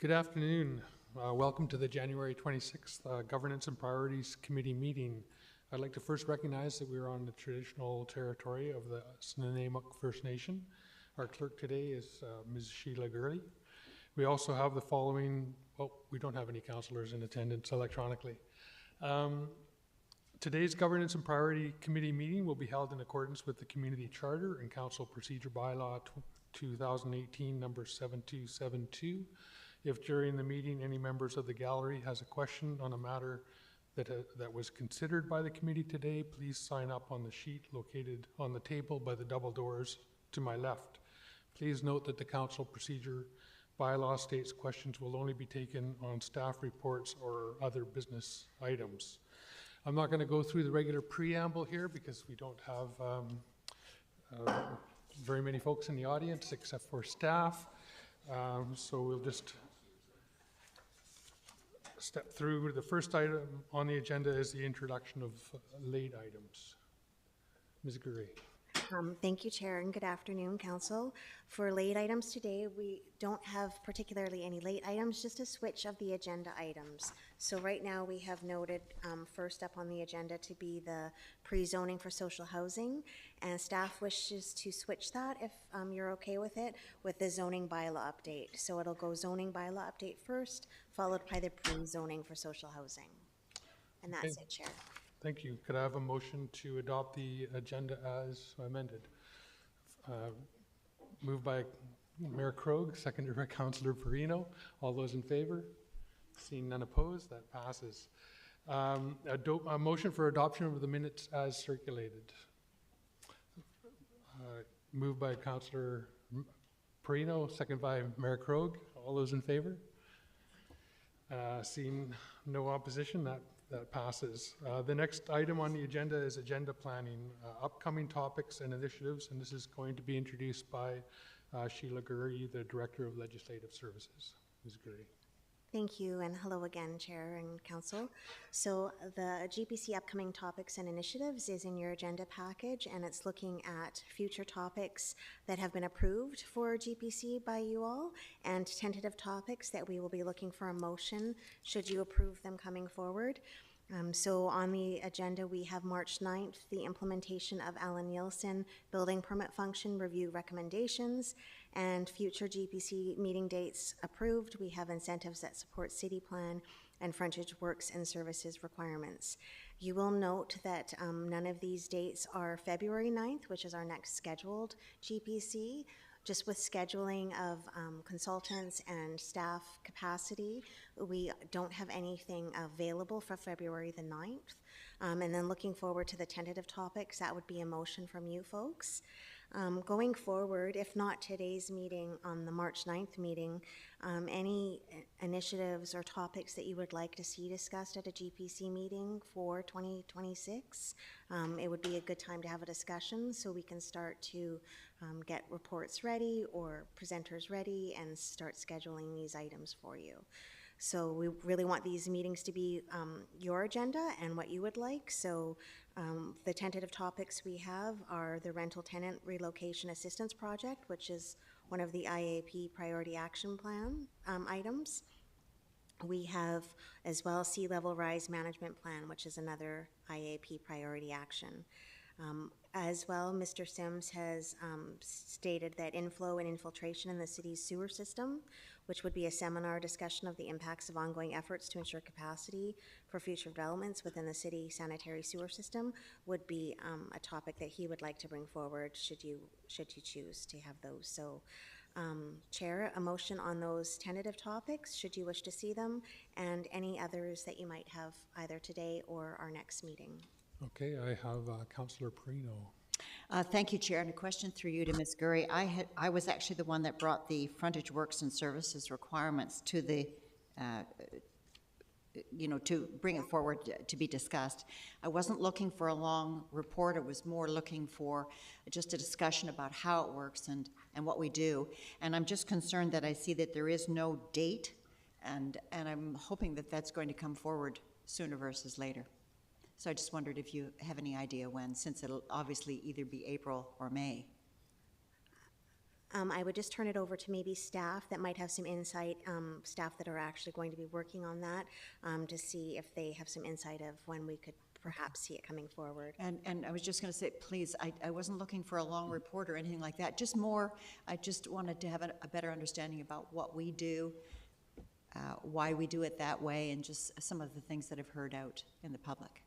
Good afternoon. Welcome to the January 26th Governance and Priorities Committee meeting. I'd like to first recognize that we are on the traditional territory of the Snuneymuxw First Nation. Our clerk today is Ms. Sheila Gurley. We also have the following, well, we don't have any councillors in attendance electronically. Today's Governance and Priority Committee meeting will be held in accordance with the Community Charter and Council Procedure Bylaw 2018 number 7272. If during the meeting any members of the gallery has a question on a matter that was considered by the committee today, please sign up on the sheet located on the table by the double doors to my left. Please note that the Council Procedure Bylaw states questions will only be taken on staff reports or other business items. I'm not going to go through the regular preamble here because we don't have very many folks in the audience except for staff. So we'll just step through. The first item on the agenda is the introduction of late items. Ms. Gurley. Thank you, Chair, and good afternoon, Council. For late items today, we don't have particularly any late items, just a switch of the agenda items. So right now we have noted first up on the agenda to be the pre-zoning for social housing, and staff wishes to switch that, if you're okay with it, with the zoning bylaw update. So it'll go zoning bylaw update first, followed by the pre-zoning for social housing. And that's it, Chair. Thank you. Could I have a motion to adopt the agenda as amended? Moved by Mayor Krogh, seconded by Councillor Perino. All those in favor? Seeing none opposed, that passes. A motion for adoption of the minutes as circulated. Moved by Councillor Perino, seconded by Mayor Krogh. All those in favor? Seeing no opposition, that passes. The next item on the agenda is agenda planning, upcoming topics and initiatives, and this is going to be introduced by Sheila Gurley, the Director of Legislative Services. Ms. Gurley. Thank you, and hello again, Chair and Council. So the GPC upcoming topics and initiatives is in your agenda package, and it's looking at future topics that have been approved for GPC by you all, and tentative topics that we will be looking for a motion should you approve them coming forward. So on the agenda, we have March 9th, the implementation of Alan Nielsen building permit function review recommendations, and future GPC meeting dates approved. We have incentives that support city plan and frontage works and services requirements. You will note that none of these dates are February 9th, which is our next scheduled GPC. Just with scheduling of consultants and staff capacity, we don't have anything available for February the 9th. And then looking forward to the tentative topics, that would be a motion from you folks. Going forward, if not today's meeting, on the March 9th meeting, any initiatives or topics that you would like to see discussed at a GPC meeting for 2026, it would be a good time to have a discussion so we can start to get reports ready or presenters ready and start scheduling these items for you. So we really want these meetings to be your agenda and what you would like. So the tentative topics we have are the rental tenant relocation assistance project, which is one of the IAP priority action plan items. We have as well sea level rise management plan, which is another IAP priority action. As well, Mr. Sims has stated that inflow and infiltration in the city's sewer system, which would be a seminar discussion of the impacts of ongoing efforts to ensure capacity for future developments within the city sanitary sewer system, would be a topic that he would like to bring forward should you choose to have those. So, Chair, a motion on those tentative topics, should you wish to see them, and any others that you might have either today or our next meeting. Okay, I have Councillor Perino. Thank you, Chair. And a question through you to Ms. Gurley. I was actually the one that brought the frontage works and services requirements to the, to bring it forward to be discussed. I wasn't looking for a long report. I was more looking for just a discussion about how it works and what we do. And I'm just concerned that I see that there is no date, and I'm hoping that that's going to come forward sooner versus later. So I just wondered if you have any idea when, since it'll obviously either be April or May. I would just turn it over to maybe staff that might have some insight, staff that are actually going to be working on that, to see if they have some insight of when we could perhaps see it coming forward. And I was just going to say, please, I wasn't looking for a long report or anything like that, just more, I just wanted to have a better understanding about what we do, why we do it that way, and just some of the things that I've heard out in the public.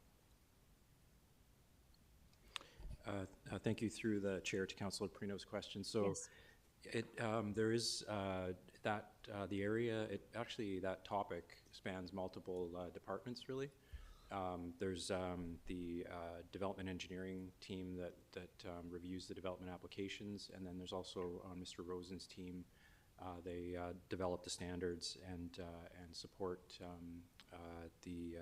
Thank you through the chair to Councilor Perino's question. So Yes. there is the area, that topic spans multiple departments really. There's the development engineering team that reviews the development applications, and then there's also Mr. Rosen's team. They develop the standards and support the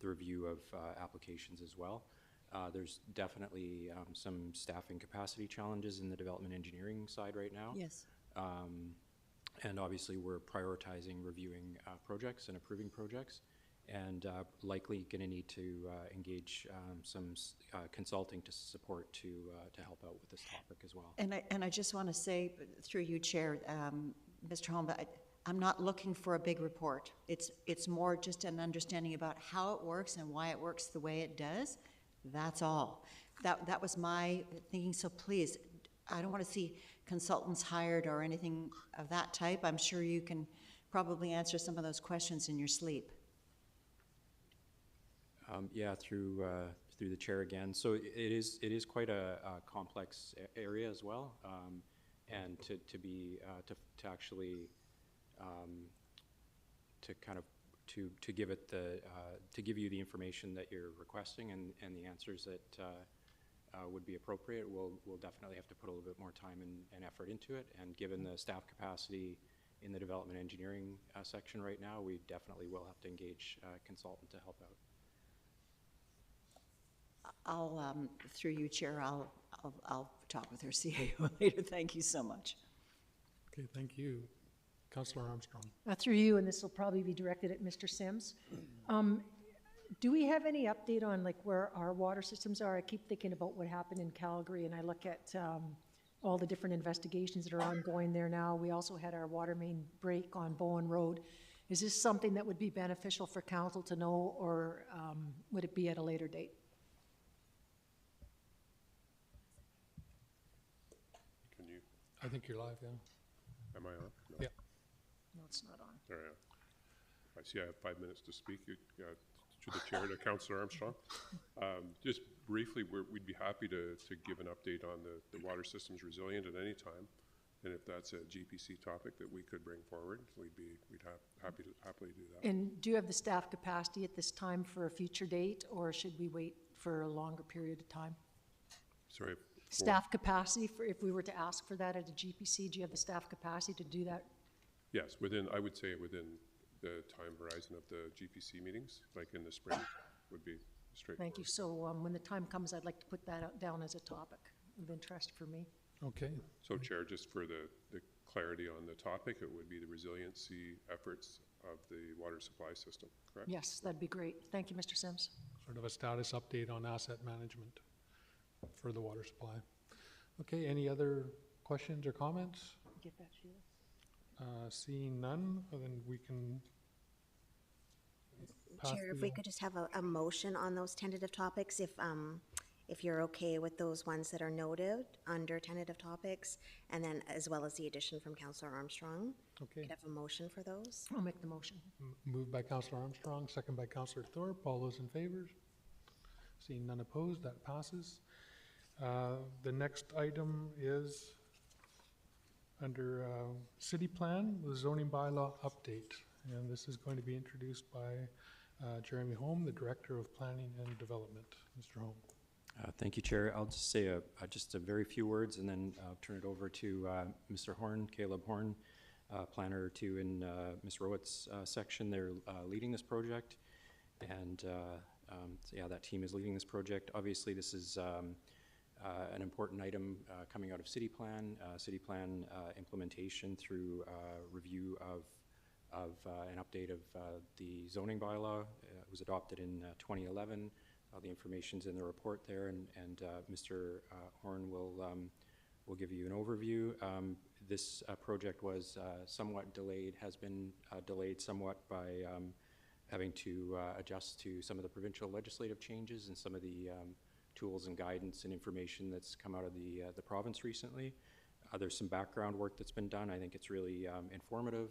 review of applications as well. There's definitely some staffing capacity challenges in the development engineering side right now. Yes. And obviously we're prioritizing reviewing projects and approving projects, and likely going to need to engage some consulting to support to help out with this topic as well. And I just want to say, through you, Chair, Mr. Holm, I'm not looking for a big report. It's more just an understanding about how it works and why it works the way it does. That's all. That was my thinking. So please, I don't want to see consultants hired or anything of that type. I'm sure you can probably answer some of those questions in your sleep. Yeah, through the chair again. So it is quite a complex area as well, and to actually to give it to give you the information that you're requesting and the answers that would be appropriate, we'll definitely have to put a little bit more time and effort into it. And given the staff capacity in the development engineering section right now, we definitely will have to engage a consultant to help out. I'll, through you, Chair, I'll talk with her CAO later. Thank you so much. Okay, thank you. Councillor Armstrong. Through you, and this will probably be directed at Mr. Sims. Do we have any update on like where our water systems are? I keep thinking about what happened in Calgary, and I look at all the different investigations that are ongoing there now. We also had our water main break on Bowen Road. Is this something that would be beneficial for council to know, or would it be at a later date? Can you, I think you're live, yeah? am I on? No. Yeah. No, it's not on. There I am. I see I have 5 minutes to speak. To the chair, to Councillor Armstrong. Just briefly, we'd be happy to give an update on the water system's resilient at any time. And if that's a GPC topic that we could bring forward, we'd happily do that. And do you have the staff capacity at this time for a future date, or should we wait for a longer period of time? Sorry. Staff capacity, for if we were to ask for that at a GPC, do you have the staff capacity to do that? Yes, I would say within the time horizon of the GPC meetings, like in the spring, would be straightforward. Thank you. So when the time comes, I'd like to put that down as a topic of interest for me. Okay. So Chair, just for the clarity on the topic, it would be the resiliency efforts of the water supply system, correct? Yes, that'd be great. Thank you, Mr. Sims. Sort of a status update on asset management for the water supply. Okay, any other questions or comments? Get that, Sheila. Seeing none, then we can pass Chair, if the- we could just have a motion on those tentative topics, if you're okay with those ones that are noted under tentative topics, and then as well as the addition from Councillor Armstrong. Okay, Could I have a motion for those? I'll make the motion. moved by Councillor Armstrong, second by Councillor Thorpe. All those in favor? Seeing none opposed, that passes. The next item is under city plan, the zoning bylaw update. And this is going to be introduced by Jeremy Holm, the Director of Planning and Development. Mr. Holm. Thank you, Chair. I'll just say just a very few words, and then I'll turn it over to Mr. Horn, Caleb Horn, planner two in Ms. Rowett's section. They're leading this project, and so yeah, that team is leading this project. Obviously, this is an important item coming out of City Plan implementation through review of an update of the zoning bylaw. It was adopted in 2011. All the information's in the report there, and Mr. Horn will we'll give you an overview. This project was somewhat delayed, has been delayed somewhat by having to adjust to some of the provincial legislative changes and some of the tools and guidance and information that's come out of the province recently. There's some background work that's been done. I think it's really informative,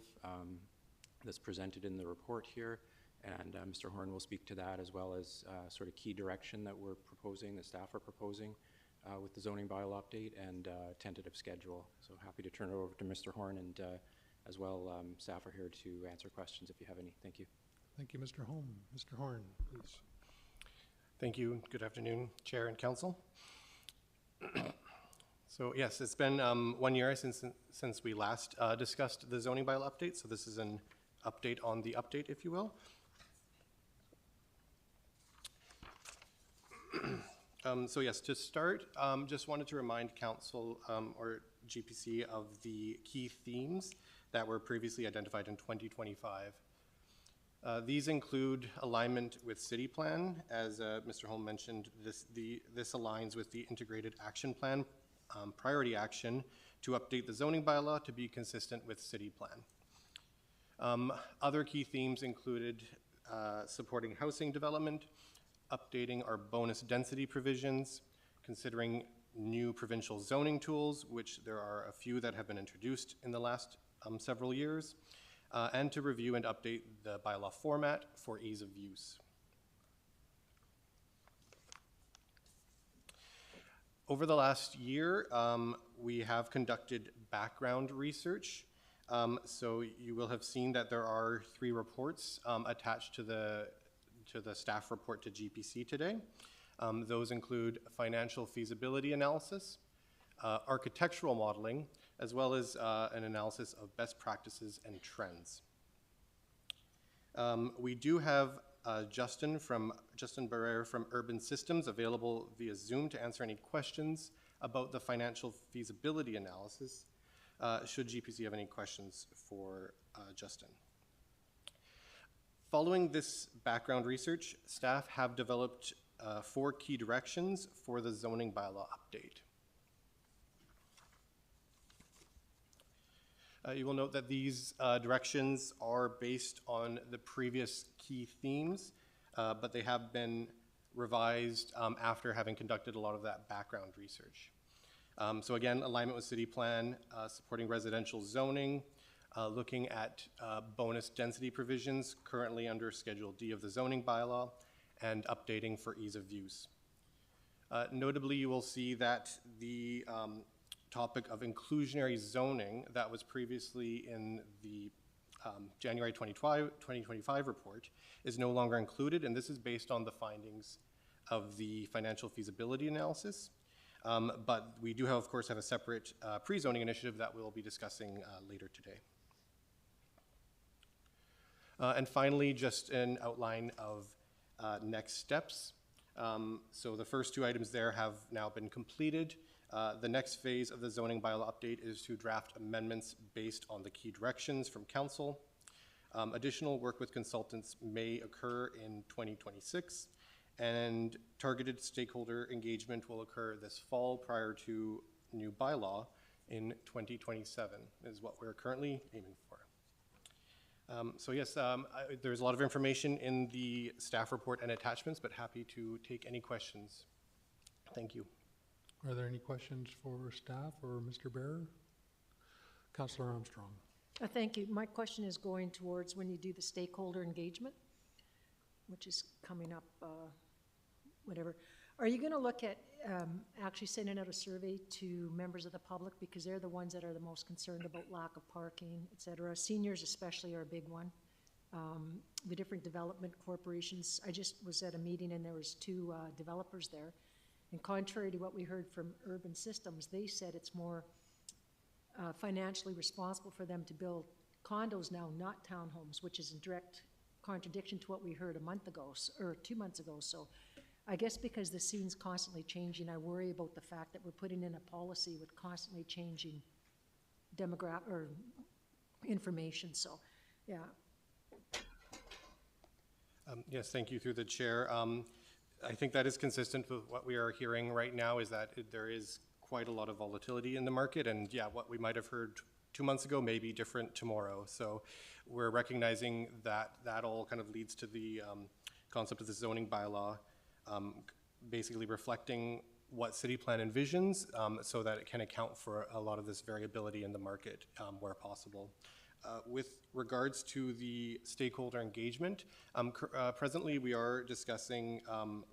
that's presented in the report here, and Mr. Horn will speak to that, as well as sort of key direction that we're proposing, the staff are proposing with the zoning bylaw update and tentative schedule. So happy to turn it over to Mr. Horn, and as well, staff are here to answer questions if you have any. Thank you. Thank you, Mr. Holm. Mr. Horn, please. Thank you. Good afternoon, Chair and Council. So yes, it's been 1 year since we last discussed the zoning bylaw update. So this is an update on the update, if you will. So yes, to start, just wanted to remind Council or GPC of the key themes that were previously identified in 2025. These include alignment with city plan. As Mr. Holm mentioned, this aligns with the integrated action plan priority action to update the zoning bylaw to be consistent with city plan. Other key themes included supporting housing development, updating our bonus density provisions, considering new provincial zoning tools, which there are a few that have been introduced in the last several years, and to review and update the bylaw format for ease of use. Over the last year, we have conducted background research. So you will have seen that there are 3 reports attached to the staff report to GPC today. Those include financial feasibility analysis, architectural modeling, as well as an analysis of best practices and trends. We do have Justin Barrere from Urban Systems available via Zoom to answer any questions about the financial feasibility analysis, should GPC have any questions for Justin. Following this background research, staff have developed 4 key directions for the zoning bylaw update. You will note that these directions are based on the previous key themes, but they have been revised after having conducted a lot of that background research. So again, alignment with city plan, supporting residential zoning, looking at bonus density provisions currently under Schedule D of the zoning bylaw, and updating for ease of use. Notably, you will see that the topic of inclusionary zoning that was previously in the January 2025 report is no longer included, and this is based on the findings of the financial feasibility analysis. But we do, of course, have a separate pre-zoning initiative that we'll be discussing later today. And finally, just an outline of next steps. So the first 2 items there have now been completed. The next phase of the zoning bylaw update is to draft amendments based on the key directions from council. Additional work with consultants may occur in 2026, and targeted stakeholder engagement will occur this fall prior to new bylaw in 2027 is what we're currently aiming for. So yes, there's a lot of information in the staff report and attachments, but happy to take any questions. Thank you. Are there any questions for staff or Mr. Bearer? Councillor Armstrong. Thank you. My question is going towards when you do the stakeholder engagement, which is coming up, whatever. Are you going to look at actually sending out a survey to members of the public, because they're the ones that are the most concerned about lack of parking, et cetera? Seniors especially are a big one. The different development corporations. I just was at a meeting and there was 2 developers there. And contrary to what we heard from Urban Systems, they said it's more financially responsible for them to build condos now, not townhomes, which is in direct contradiction to what we heard a month ago, or 2 months ago. So I guess because the scene's constantly changing, I worry about the fact that we're putting in a policy with constantly changing demographic or information. So, yeah. Yes, thank you through the chair. I think that is consistent with what we are hearing right now, is that there is quite a lot of volatility in the market, and yeah, what we might have heard 2 months ago may be different tomorrow. So we're recognizing that that all kind of leads to the concept of the zoning bylaw, basically reflecting what city plan envisions, so that it can account for a lot of this variability in the market where possible. With regards to the stakeholder engagement, presently we are discussing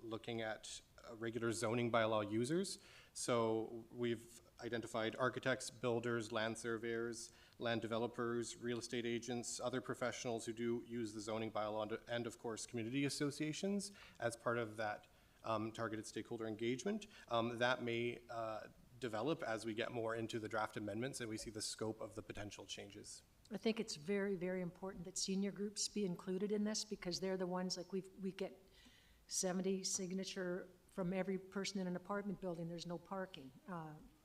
looking at regular zoning bylaw users. So we've identified architects, builders, land surveyors, land developers, real estate agents, other professionals who do use the zoning bylaw, and of course community associations as part of that targeted stakeholder engagement. That may develop as we get more into the draft amendments and we see the scope of the potential changes. I think it's very, very important that senior groups be included in this, because they're the ones, like we get 70 signature from every person in an apartment building, there's no parking.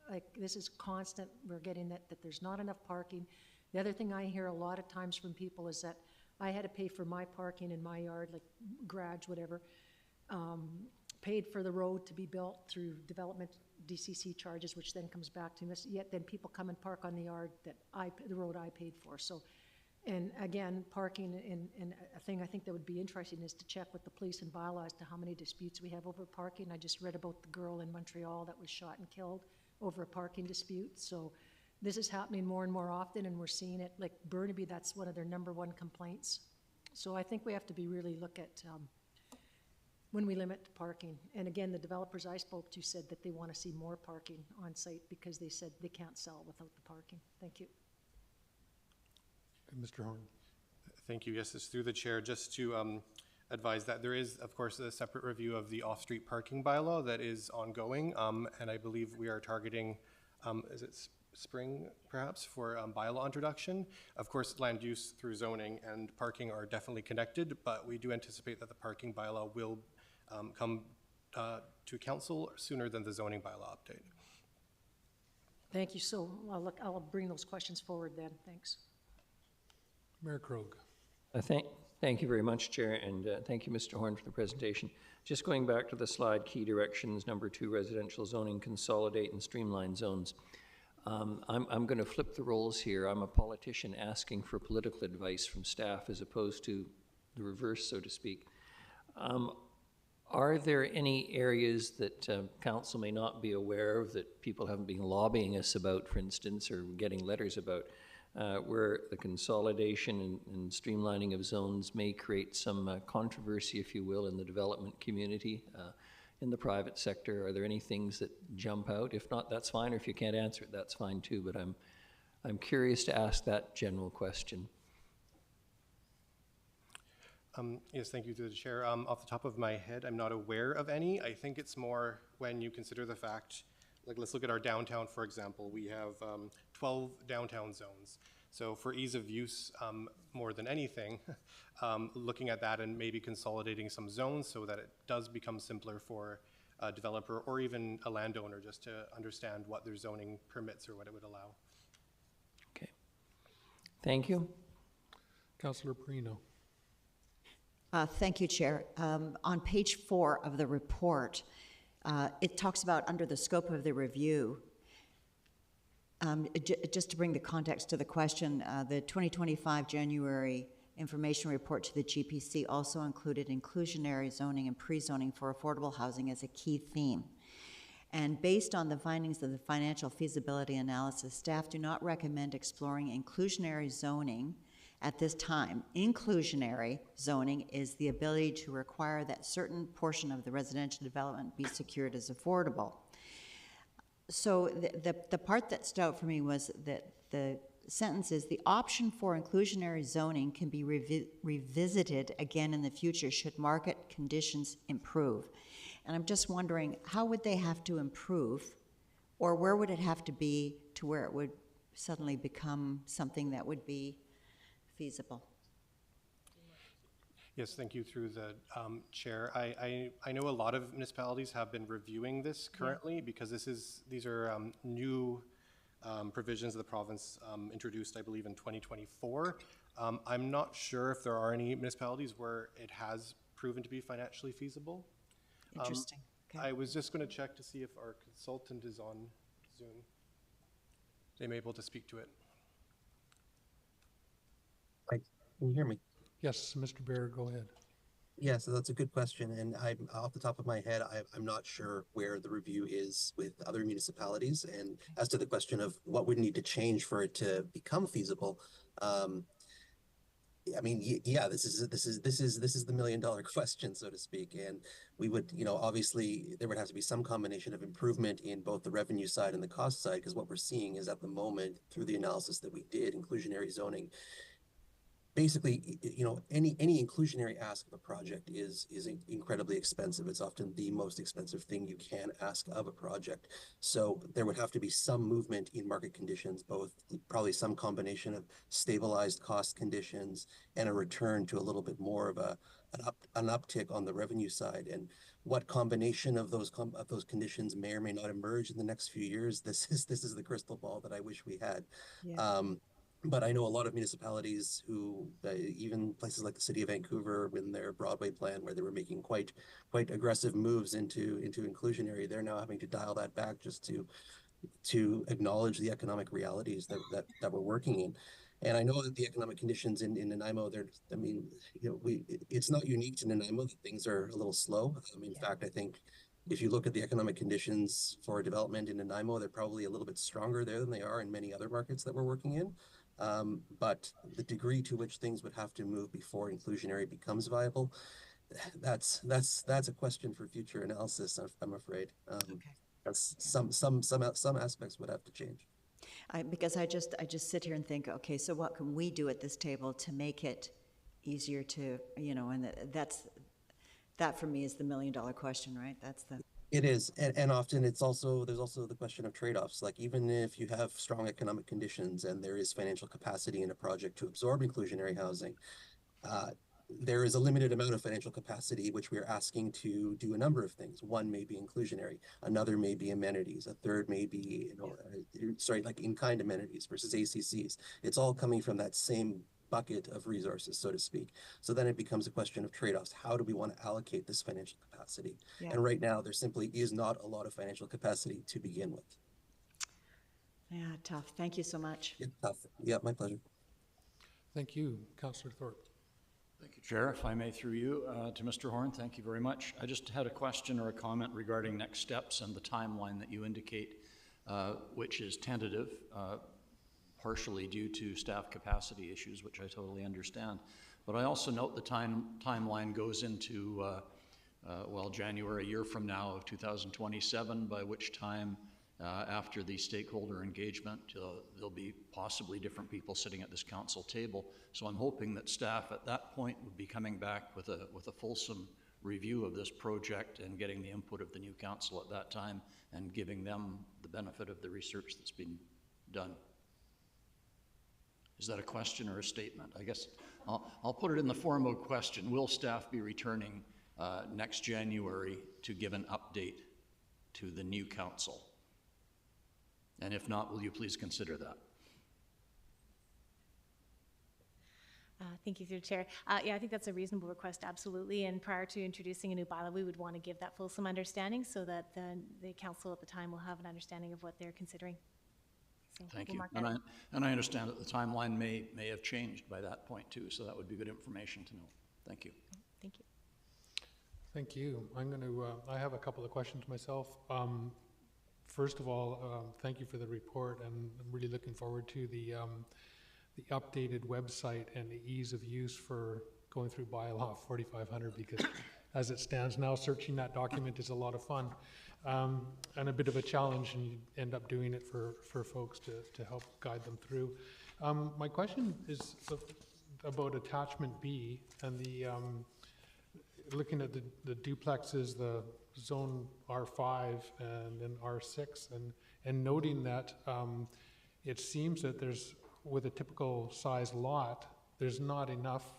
Like, this is constant, we're getting that there's not enough parking. The other thing I hear a lot of times from people is that I had to pay for my parking in my yard, like garage, whatever, paid for the road to be built through development DCC charges, which then comes back to us, yet then people come and park on the yard that the road I paid for. So, and again, parking, and a thing I think that would be interesting is to check with the police and bylaws to how many disputes we have over parking. I just read about the girl in Montreal that was shot and killed over a parking dispute. So this is happening more and more often, and we're seeing it, like Burnaby, that's one of their #1 complaints. So I think we have to be really look at when we limit parking. And again, the developers I spoke to said that they want to see more parking on site because they said they can't sell without the parking. Thank you. Mr. Horn. Thank you. Yes, it's through the chair. Just to advise that there is, of course, a separate review of the off-street parking bylaw that is ongoing, and I believe we are targeting, is it spring perhaps, for bylaw introduction. Of course, land use through zoning and parking are definitely connected, but we do anticipate that the parking bylaw will come to council sooner than the zoning bylaw update. Thank you. So I'll bring those questions forward then. Thanks. Mayor Krog. Thank you very much, Chair, and thank you, Mr. Horn, for the presentation. Just going back to the slide, key directions, #2, residential zoning, consolidate and streamline zones. I'm going to flip the roles here. I'm a politician asking for political advice from staff as opposed to the reverse, so to speak. Are there any areas that council may not be aware of that people haven't been lobbying us about, for instance, or getting letters about, where the consolidation and streamlining of zones may create some controversy, if you will, in the development community, in the private sector? Are there any things that jump out? If not, that's fine, or if you can't answer it, that's fine too, but I'm curious to ask that general question. Yes, thank you through the chair. Off the top of my head, I'm not aware of any. I think it's more when you consider the fact, like, let's look at our downtown, for example. We have 12 downtown zones. So for ease of use, more than anything, looking at that and maybe consolidating some zones so that it does become simpler for a developer or even a landowner just to understand what their zoning permits or what it would allow. Okay. Thank you. Councillor Perino. Thank you, Chair. On page 4 of the report, it talks about under the scope of the review, just to bring the context to the question, the 2025 January information report to the GPC also included inclusionary zoning and pre-zoning for affordable housing as a key theme. And based on the findings of the financial feasibility analysis, staff do not recommend exploring inclusionary zoning at this time. Inclusionary zoning is the ability to require that certain portion of the residential development be secured as affordable. So the part that stood out for me was that the sentence is, the option for inclusionary zoning can be revisited again in the future should market conditions improve. And I'm just wondering, how would they have to improve, or where would it have to be to where it would suddenly become something that would be feasible? Yes, thank you through the chair. I know a lot of municipalities have been reviewing this currently because these are new provisions of the province introduced, I believe, in 2024. I'm not sure if there are any municipalities where it has proven to be financially feasible. Interesting. Okay. I was just going to check to see if our consultant is on Zune. They may be able to speak to it. Hi, can you hear me? Yes, Mr. Bear, go ahead. Yeah, so that's a good question, and I'm off the top of my head, I'm not sure where the review is with other municipalities. And as to the question of what would need to change for it to become feasible, I mean, yeah, this is the $1 million question, so to speak. And we would, obviously there would have to be some combination of improvement in both the revenue side and the cost side, because what we're seeing is at the moment through the analysis that we did, inclusionary zoning. Basically, any inclusionary ask of a project is incredibly expensive. It's often the most expensive thing you can ask of a project. So there would have to be some movement in market conditions, both probably some combination of stabilized cost conditions and a return to a little bit more of an uptick on the revenue side. And what combination of those conditions may or may not emerge in the next few years, this is the crystal ball that I wish we had. Yeah. But I know a lot of municipalities who, even places like the city of Vancouver, in their Broadway plan, where they were making quite aggressive moves into inclusionary, they're now having to dial that back just to acknowledge the economic realities that we're working in. And I know that the economic conditions in Nanaimo, it's not unique to Nanaimo that things are a little slow. In fact, I think if you look at the economic conditions for development in Nanaimo, they're probably a little bit stronger there than they are in many other markets that we're working in. But the degree to which things would have to move before inclusionary becomes viable, that's a question for future analysis, I'm afraid. That's some aspects would have to change. Because I just sit here and think, okay, so what can we do at this table to make it easier to, and that for me is the $1 million question, right? That's the. It is, and often there's also the question of trade-offs. Like, even if you have strong economic conditions and there is financial capacity in a project to absorb inclusionary housing, there is a limited amount of financial capacity, which we are asking to do a number of things. One may be inclusionary, another may be amenities, a third may be, like in-kind amenities versus ACCs. It's all coming from that same bucket of resources, so to speak. So then it becomes a question of trade-offs. How do we want to allocate this financial capacity? Yeah. And right now, there simply is not a lot of financial capacity to begin with. Yeah, tough. Thank you so much. It's tough. Yeah, my pleasure. Thank you, Councillor Thorpe. Thank you, Chair. If I may, through you, to Mr. Horn, thank you very much. I just had a question or a comment regarding next steps and the timeline that you indicate, which is tentative, partially due to staff capacity issues, which I totally understand. But I also note the timeline goes into, January, a year from now of 2027, by which time, after the stakeholder engagement, there'll be possibly different people sitting at this council table. So I'm hoping that staff at that point would be coming back with a fulsome review of this project and getting the input of the new council at that time and giving them the benefit of the research that's been done. Is that a question or a statement? I guess I'll put it in the form of a question. Will staff be returning next January to give an update to the new council? And if not, will you please consider that? Thank you, through the Chair. Yeah, I think that's a reasonable request, absolutely. And prior to introducing a new bylaw, we would want to give that fulsome understanding so that the council at the time will have an understanding of what they're considering. So Thank we'll you. mark that And I understand that the timeline may have changed by that point too, so that would be good information to know. Thank you. Thank you. Thank you. I have a couple of questions myself. First of all, thank you for the report, and I'm really looking forward to the updated website and the ease of use for going through bylaw 4500, because as it stands now, searching that document is a lot of fun and a bit of a challenge, and you end up doing it for folks to help guide them through. My question is about attachment B and the looking at the duplexes, the zone R5 and then R6, and noting that it seems that there's, with a typical size lot, there's not enough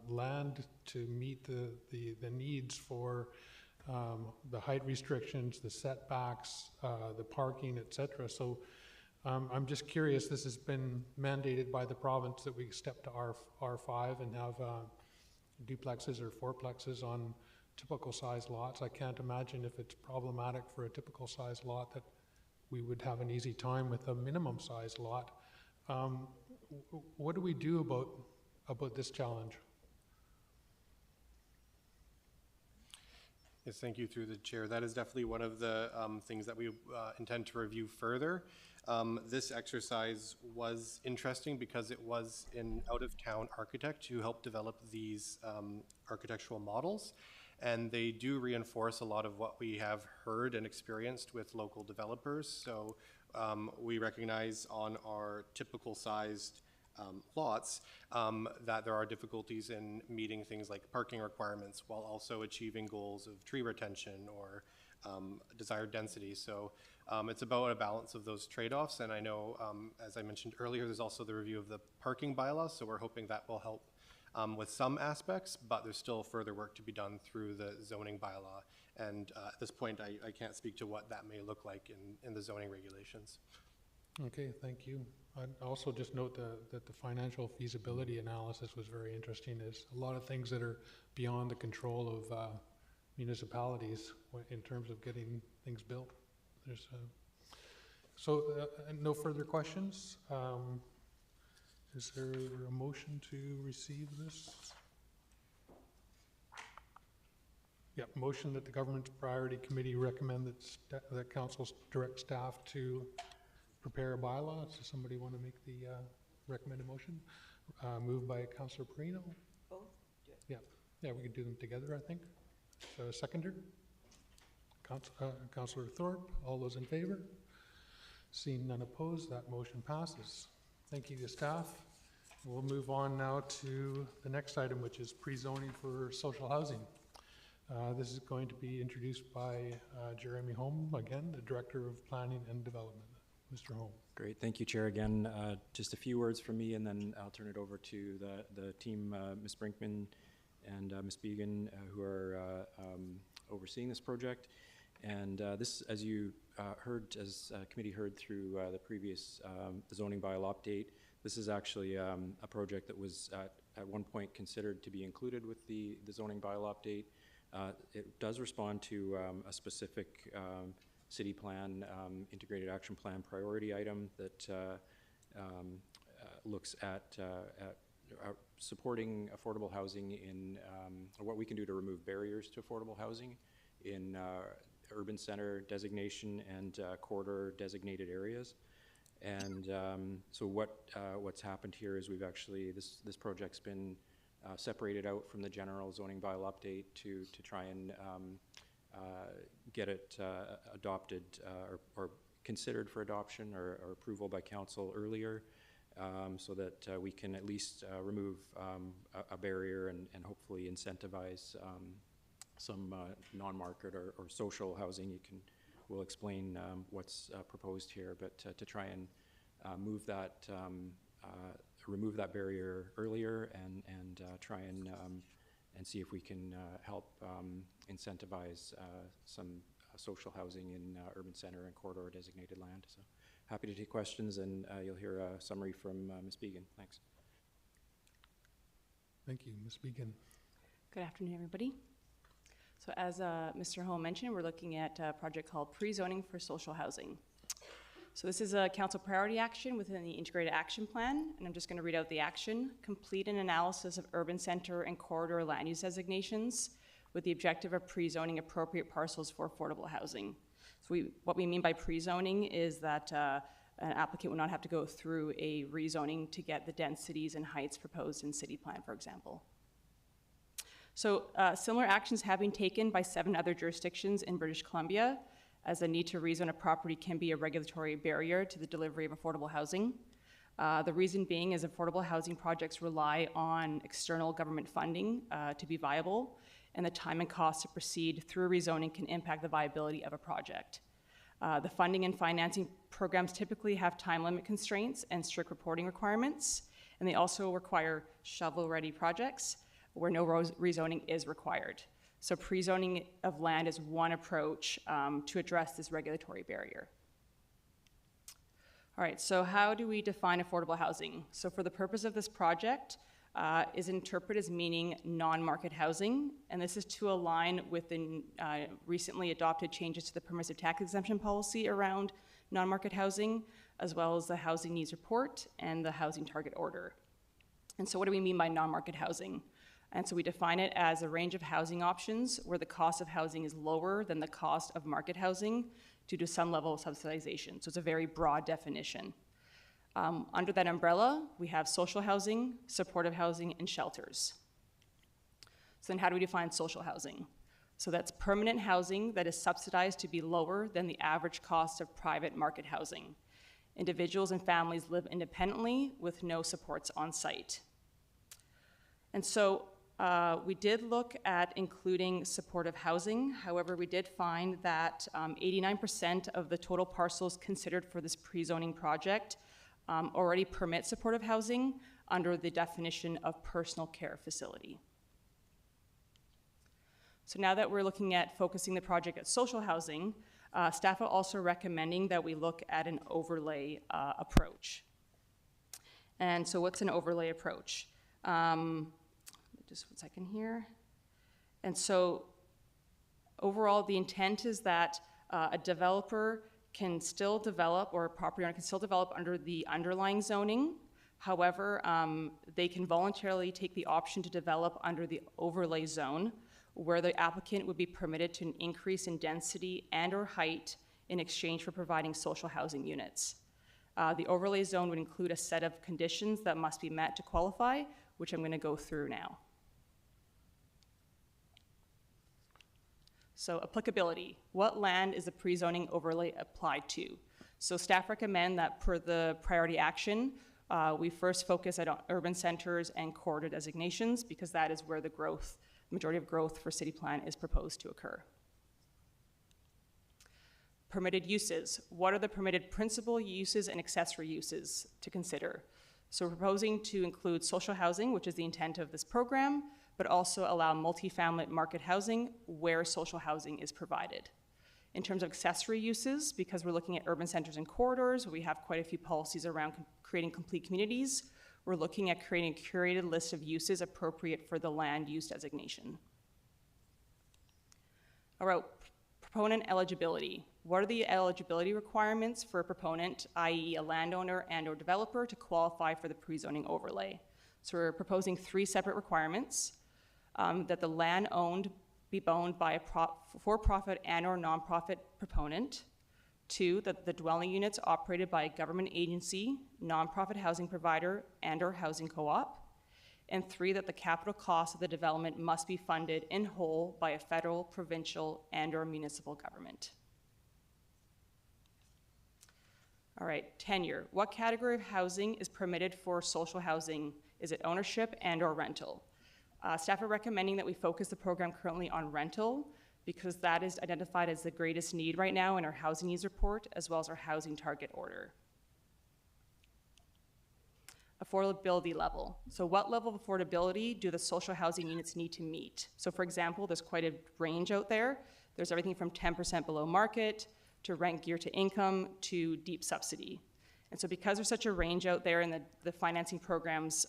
land to meet the needs for the height restrictions, the setbacks, the parking, etc. So I'm just curious, this has been mandated by the province that we step to R5 and have duplexes or fourplexes on typical size lots. I can't imagine if it's problematic for a typical size lot that we would have an easy time with a minimum size lot. What do we do about this challenge? Yes, thank you through the chair. That is definitely one of the things that we intend to review further. This exercise was interesting because it was an out-of-town architect who helped develop these architectural models, and they do reinforce a lot of what we have heard and experienced with local developers. So we recognize on our typical sized lots that there are difficulties in meeting things like parking requirements while also achieving goals of tree retention or desired density. So it's about a balance of those trade-offs. And I know, as I mentioned earlier, there's also the review of the parking bylaws. So we're hoping that will help with some aspects, but there's still further work to be done through the zoning bylaw. And at this point, I can't speak to what that may look like in the zoning regulations. Okay, thank you. I'd also just note that the financial feasibility analysis was very interesting. There's a lot of things that are beyond the control of municipalities in terms of getting things built. There's no further questions. Is there a motion to receive this? Yeah, motion that the Government Priority Committee recommend that council direct staff to prepare a bylaw. Does somebody want to make the recommended motion? Moved by Councillor Perino. Both? Yeah, we could do them together, I think. So seconder? Councillor Thorpe, all those in favor? Seeing none opposed, that motion passes. Thank you to staff. We'll move on now to the next item, which is pre-zoning for social housing. This is going to be introduced by Jeremy Holm, again, the Director of Planning and Development. Mr. Holm. Great, thank you, Chair. Again, just a few words from me, and then I'll turn it over to the team, Ms. Brinkman and Ms. Began, who are overseeing this project. And this, as you heard, as committee heard through the previous zoning bylaw update, this is actually a project that was at one point considered to be included with the zoning bylaw update. It does respond to a specific city plan, integrated action plan priority item that looks at supporting affordable housing in, or what we can do to remove barriers to affordable housing in urban center designation and corridor designated areas. And so what's happened here is we've actually, this project's been separated out from the general zoning bylaw update to try and get it adopted or considered for adoption or approval by council earlier, so that we can at least remove a barrier and hopefully incentivize some non-market or social housing. We'll explain what's proposed here, but to try and remove that barrier earlier and try and see if we can help incentivize some social housing in urban center and corridor designated land. So happy to take questions, and you'll hear a summary from Ms. Began. Thanks. Thank you, Ms. Began. Good afternoon, everybody. So as Mr. Holm mentioned, we're looking at a project called Pre-Zoning for Social Housing. So this is a council priority action within the Integrated Action Plan, and I'm just going to read out the action. Complete an analysis of urban center and corridor land use designations with the objective of pre-zoning appropriate parcels for affordable housing. So what we mean by pre-zoning is that an applicant would not have to go through a rezoning to get the densities and heights proposed in city plan, for example. So similar actions have been taken by 7 other jurisdictions in British Columbia, as the need to rezone a property can be a regulatory barrier to the delivery of affordable housing. The reason being is affordable housing projects rely on external government funding to be viable, and the time and cost to proceed through rezoning can impact the viability of a project. The funding and financing programs typically have time limit constraints and strict reporting requirements, and they also require shovel-ready projects where no rezoning is required. So pre-zoning of land is one approach to address this regulatory barrier. All right, so how do we define affordable housing? So for the purpose of this project, is interpreted as meaning non-market housing, and this is to align with the recently adopted changes to the permissive tax exemption policy around non-market housing, as well as the housing needs report and the housing target order. And so what do we mean by non-market housing? And so we define it as a range of housing options where the cost of housing is lower than the cost of market housing due to some level of subsidization. So it's a very broad definition. Under that umbrella, we have social housing, supportive housing, and shelters. So then how do we define social housing? So that's permanent housing that is subsidized to be lower than the average cost of private market housing. Individuals and families live independently with no supports on site. And so we did look at including supportive housing. However, we did find that 89% of the total parcels considered for this pre-zoning project already permit supportive housing under the definition of personal care facility. So now that we're looking at focusing the project at social housing, staff are also recommending that we look at an overlay approach. And so what's an overlay approach? Just 1 second here. And so overall, the intent is that a developer can still develop, or a property owner can still develop under the underlying zoning. However, they can voluntarily take the option to develop under the overlay zone, where the applicant would be permitted to an increase in density and or height in exchange for providing social housing units. The overlay zone would include a set of conditions that must be met to qualify, which I'm going to go through now. So applicability. What land is the pre-zoning overlay applied to? So staff recommend that per the priority action, we first focus on urban centers and corridor designations because that is where the majority of growth for city plan is proposed to occur. Permitted uses. What are the permitted principal uses and accessory uses to consider? So we're proposing to include social housing, which is the intent of this program, but also allow multifamily market housing where social housing is provided. In terms of accessory uses, because we're looking at urban centers and corridors, where we have quite a few policies around creating complete communities, we're looking at creating a curated list of uses appropriate for the land use designation. All right, proponent eligibility. What are the eligibility requirements for a proponent, i.e. a landowner and or developer, to qualify for the pre-zoning overlay? So we're proposing 3 separate requirements. That the land owned be owned by a for-profit and or nonprofit proponent. 2, that the dwelling units operated by a government agency, nonprofit housing provider, and or housing co-op. And 3, that the capital cost of the development must be funded in whole by a federal, provincial, and or municipal government. All right, tenure. What category of housing is permitted for social housing? Is it ownership and or rental? Staff are recommending that we focus the program currently on rental because that is identified as the greatest need right now in our housing needs report as well as our housing target order. Affordability level. So what level of affordability do the social housing units need to meet? So for example, there's quite a range out there. There's everything from 10% below market to rent geared to income to deep subsidy. And so because there's such a range out there and the financing programs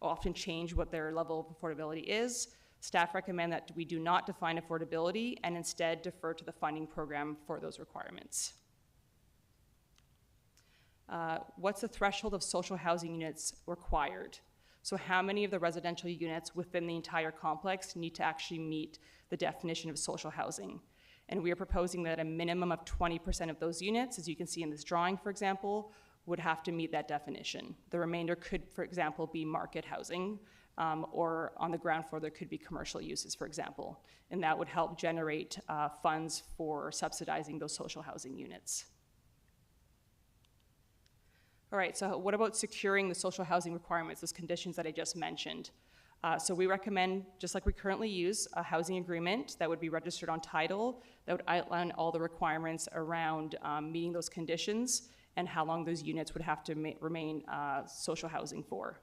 often change what their level of affordability is, staff recommend that we do not define affordability and instead defer to the funding program for those requirements. What's the threshold of social housing units required? So how many of the residential units within the entire complex need to actually meet the definition of social housing? And we are proposing that a minimum of 20% of those units, as you can see in this drawing, for example, would have to meet that definition. The remainder could, for example, be market housing, or on the ground floor there could be commercial uses, for example. And that would help generate funds for subsidizing those social housing units. All right, so what about securing the social housing requirements, those conditions that I just mentioned? So we recommend, just like we currently use, a housing agreement that would be registered on title, that would outline all the requirements around meeting those conditions and how long those units would have to remain social housing for.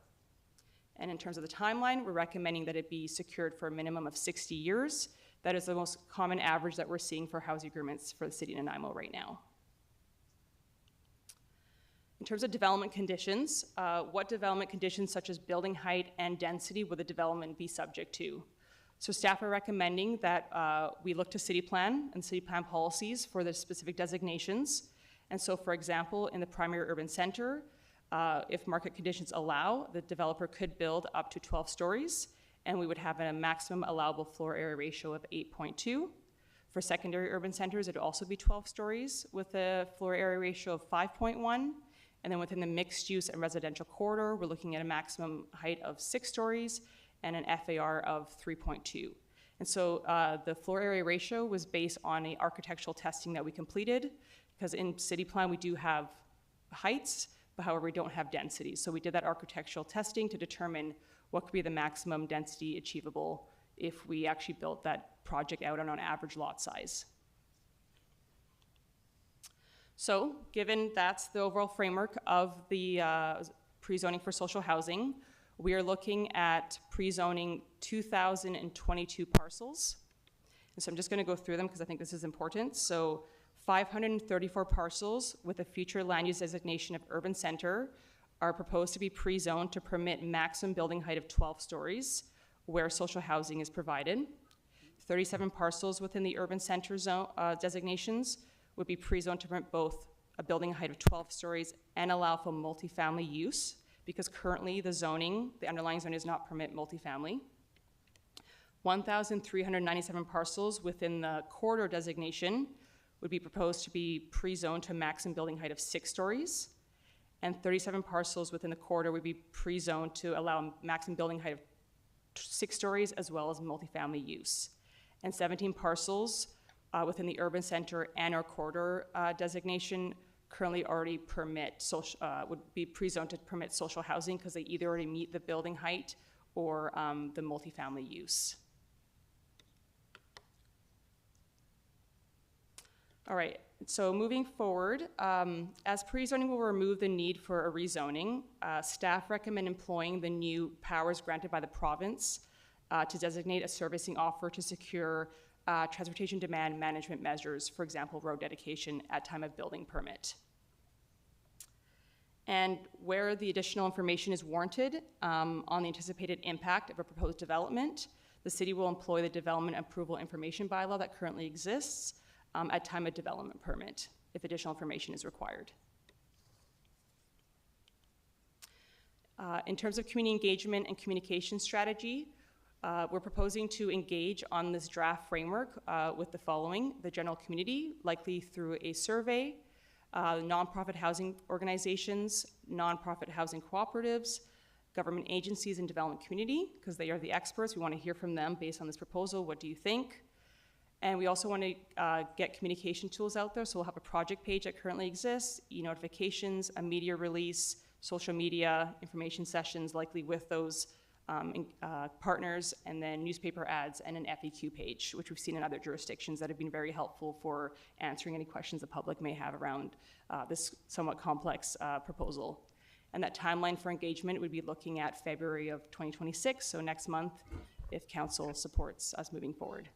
And in terms of the timeline, we're recommending that it be secured for a minimum of 60 years. That is the most common average that we're seeing for housing agreements for the city of Nanaimo right now. In terms of development conditions, what development conditions such as building height and density would the development be subject to? So staff are recommending that we look to city plan and city plan policies for the specific designations, And so, for example, in the primary urban center, if market conditions allow, the developer could build up to 12 stories, and we would have a maximum allowable floor area ratio of 8.2. For secondary urban centers, it would also be 12 stories with a floor area ratio of 5.1. And then within the mixed use and residential corridor, we're looking at a maximum height of 6 stories and an FAR of 3.2. And so the floor area ratio was based on an architectural testing that we completed, because in city plan we do have heights, but however we don't have densities. So we did that architectural testing to determine what could be the maximum density achievable if we actually built that project out on an average lot size. So given that's the overall framework of the pre-zoning for social housing, we are looking at pre-zoning 2,022 parcels. And so I'm just going to go through them because I think this is important. So 534 parcels with a future land use designation of urban center are proposed to be pre-zoned to permit maximum building height of 12 stories where social housing is provided. 37 parcels within the urban center zone designations would be pre-zoned to permit both a building height of 12 stories and allow for multifamily use, because currently the underlying zoning does not permit multifamily. 1,397 parcels within the corridor designation would be proposed to be pre-zoned to a maximum building height of 6 stories. And 37 parcels within the corridor would be pre-zoned to allow a maximum building height of 6 stories as well as multifamily use. And 17 parcels within the urban center and our corridor designation currently already permit would be pre-zoned to permit social housing because they either already meet the building height or the multifamily use. All right, so moving forward, as pre-zoning will remove the need for a rezoning, staff recommend employing the new powers granted by the province to designate a servicing offer to secure transportation demand management measures, for example, road dedication at time of building permit. And where the additional information is warranted on the anticipated impact of a proposed development, the city will employ the development approval information bylaw that currently exists at time of development permit, if additional information is required. In terms of community engagement and communication strategy, we're proposing to engage on this draft framework with the following: the general community, likely through a survey, nonprofit housing organizations, nonprofit housing cooperatives, government agencies and development community, because they are the experts. We want to hear from them based on this proposal. What do you think? And we also want to get communication tools out there. So we'll have a project page that currently exists, e-notifications, a media release, social media, information sessions, likely with those partners, and then newspaper ads and an FAQ page, which we've seen in other jurisdictions that have been very helpful for answering any questions the public may have around this somewhat complex proposal. And that timeline for engagement would be looking at February of 2026, so next month, if council supports us moving forward.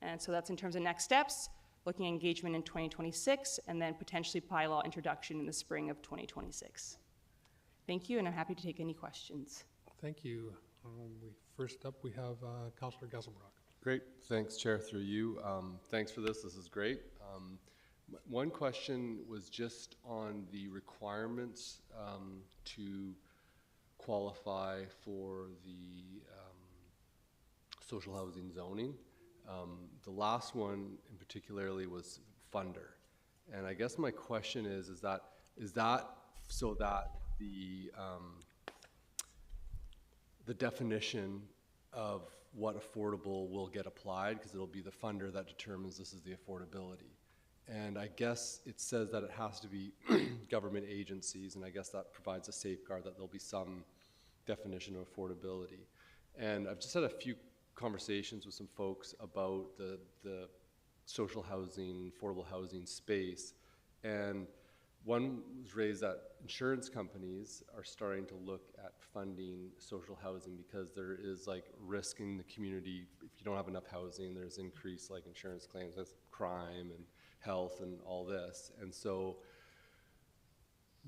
And so that's in terms of next steps, looking at engagement in 2026, and then potentially bylaw introduction in the spring of 2026. Thank you, and I'm happy to take any questions. Thank you. First up, we have Councillor Gasselbrock. Great, thanks, Chair, through you. Thanks for this is great. One question was just on the requirements to qualify for the social housing zoning. The last one in particularly was funder. And I guess my question is that so that the definition of what affordable will get applied, because it'll be the funder that determines this is the affordability. And I guess it says that it has to be government agencies, and I guess that provides a safeguard that there'll be some definition of affordability. And I've just had a few conversations with some folks about the social housing, affordable housing space, and one was raised that insurance companies are starting to look at funding social housing because there is like risk in the community. If you don't have enough housing, there's increased like insurance claims with crime and health and all this. And so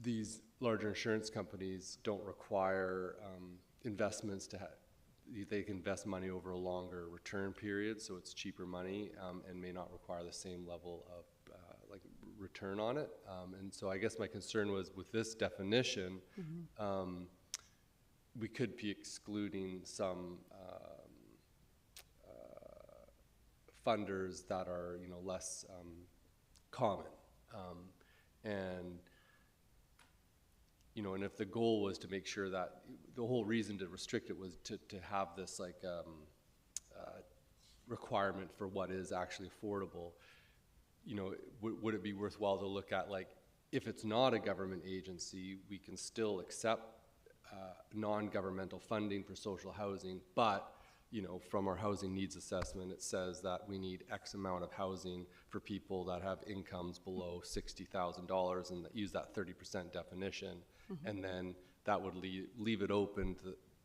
these larger insurance companies don't require investments to they can invest money over a longer return period, so it's cheaper money and may not require the same level of like return on it. And so I guess my concern was with this definition, we could be excluding some funders that are, you know, less common. And, you know, and if the goal was to make sure that, the whole reason to restrict it was to have this like requirement for what is actually affordable, you know, would it be worthwhile to look at, like, if it's not a government agency, we can still accept non-governmental funding for social housing, but, you know, from our housing needs assessment, it says that we need X amount of housing for people that have incomes below $60,000, and use that 30% definition, and then that would leave it open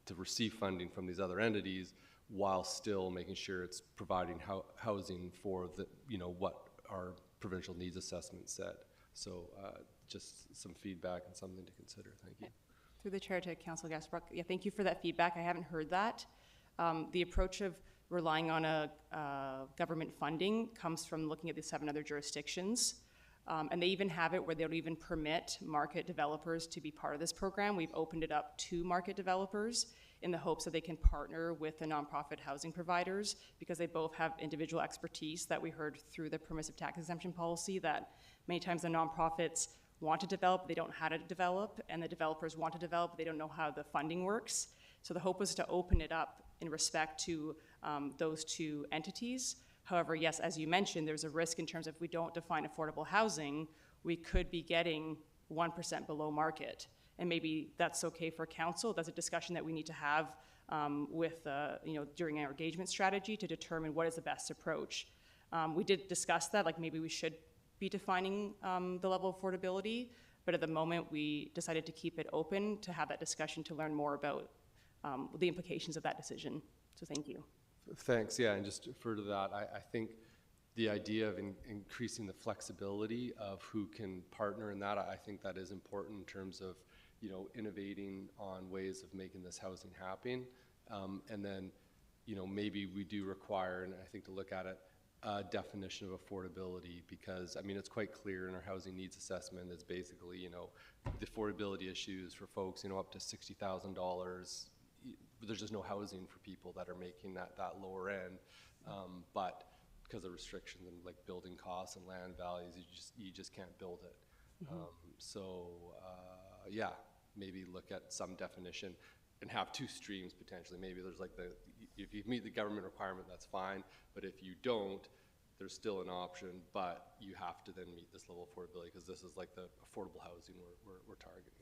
to receive funding from these other entities, while still making sure it's providing housing for the, you know, what our provincial needs assessment said. So just some feedback and something to consider. Thank you. Through the chair to Councillor Gasbrook, yeah, thank you for that feedback. I haven't heard that. The approach of relying on a government funding comes from looking at the 7 other jurisdictions. And they even have it where they don't even permit market developers to be part of this program. We've opened it up to market developers in the hopes that they can partner with the nonprofit housing providers, because they both have individual expertise that we heard through the permissive tax exemption policy, that many times the nonprofits want to develop, they don't know how to develop, and the developers want to develop, they don't know how the funding works. So the hope was to open it up in respect to those 2 entities. However, yes, as you mentioned, there's a risk in terms of if we don't define affordable housing, we could be getting 1% below market. And maybe that's okay for council. That's a discussion that we need to have with, you know, during our engagement strategy to determine what is the best approach. We did discuss that, like maybe we should be defining the level of affordability, but at the moment we decided to keep it open to have that discussion to learn more about the implications of that decision. So thank you. Thanks. Yeah, and just to refer to that, I think the idea of increasing the flexibility of who can partner in that, I think that is important in terms of, you know, innovating on ways of making this housing happen. And then, you know, maybe we do require, and I think to look at it, a definition of affordability, because, I mean, it's quite clear in our housing needs assessment is basically, you know, the affordability issues for folks, you know, up to $60,000. There's just no housing for people that are making that lower end. But because of restrictions and like building costs and land values, you just can't build it. Yeah, maybe look at some definition and have 2 streams potentially. Maybe there's like if you meet the government requirement, that's fine. But if you don't, there's still an option, but you have to then meet this level of affordability, because this is like the affordable housing we're targeting.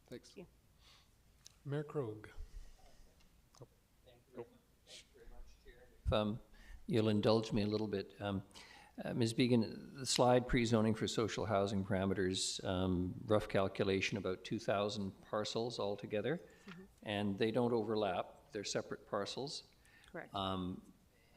Thanks. Thank you. Mayor Krog. If you'll indulge me a little bit. Ms. Began, the slide pre-zoning for social housing parameters, rough calculation about 2,000 parcels altogether, and they don't overlap, they're separate parcels. Correct.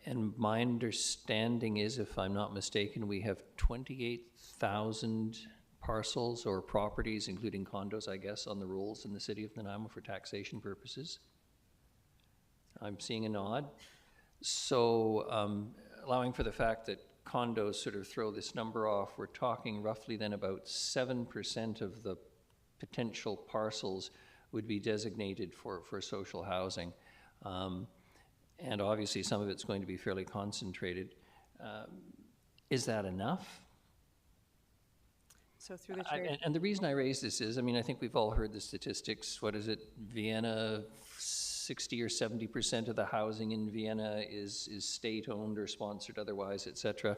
And my understanding is, if I'm not mistaken, we have 28,000 parcels or properties, including condos, I guess, on the rolls in the city of Nanaimo for taxation purposes. I'm seeing a nod. So allowing for the fact that condos sort of throw this number off, we're talking roughly then about 7% of the potential parcels would be designated for social housing. And obviously some of it's going to be fairly concentrated. Is that enough? So through the chair. And the reason I raise this is, I mean, I think we've all heard the statistics. What is it? Vienna, 60 or 70% of the housing in Vienna is state-owned or sponsored otherwise, et cetera.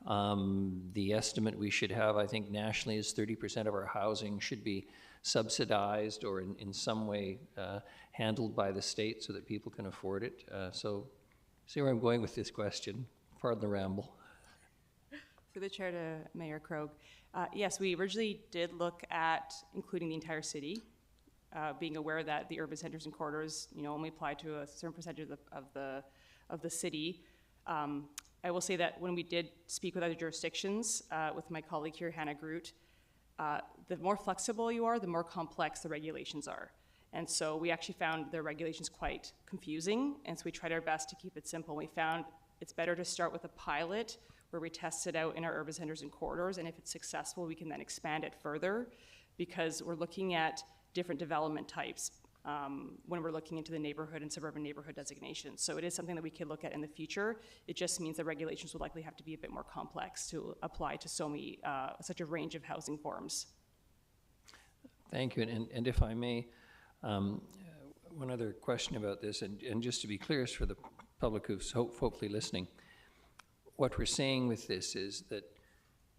The estimate we should have, I think, nationally is 30% of our housing should be subsidized or in some way handled by the state so that people can afford it. So see where I'm going with this question. Pardon the ramble. Through the chair to Mayor Krog. Yes, we originally did look at including the entire city, being aware that the urban centers and corridors, you know, only apply to a certain percentage of the city. I will say that when we did speak with other jurisdictions, with my colleague here, Hannah Groot, the more flexible you are, the more complex the regulations are. And so we actually found the regulations quite confusing, and so we tried our best to keep it simple. We found it's better to start with a pilot where we test it out in our urban centers and corridors, and if it's successful, we can then expand it further, because we're looking at different development types when we're looking into the neighborhood and suburban neighborhood designations. So it is something that we could look at in the future. It just means the regulations will likely have to be a bit more complex to apply to so many, such a range of housing forms. Thank you, and if I may, one other question about this, and just to be clear for the public who's hopefully listening, what we're saying with this is that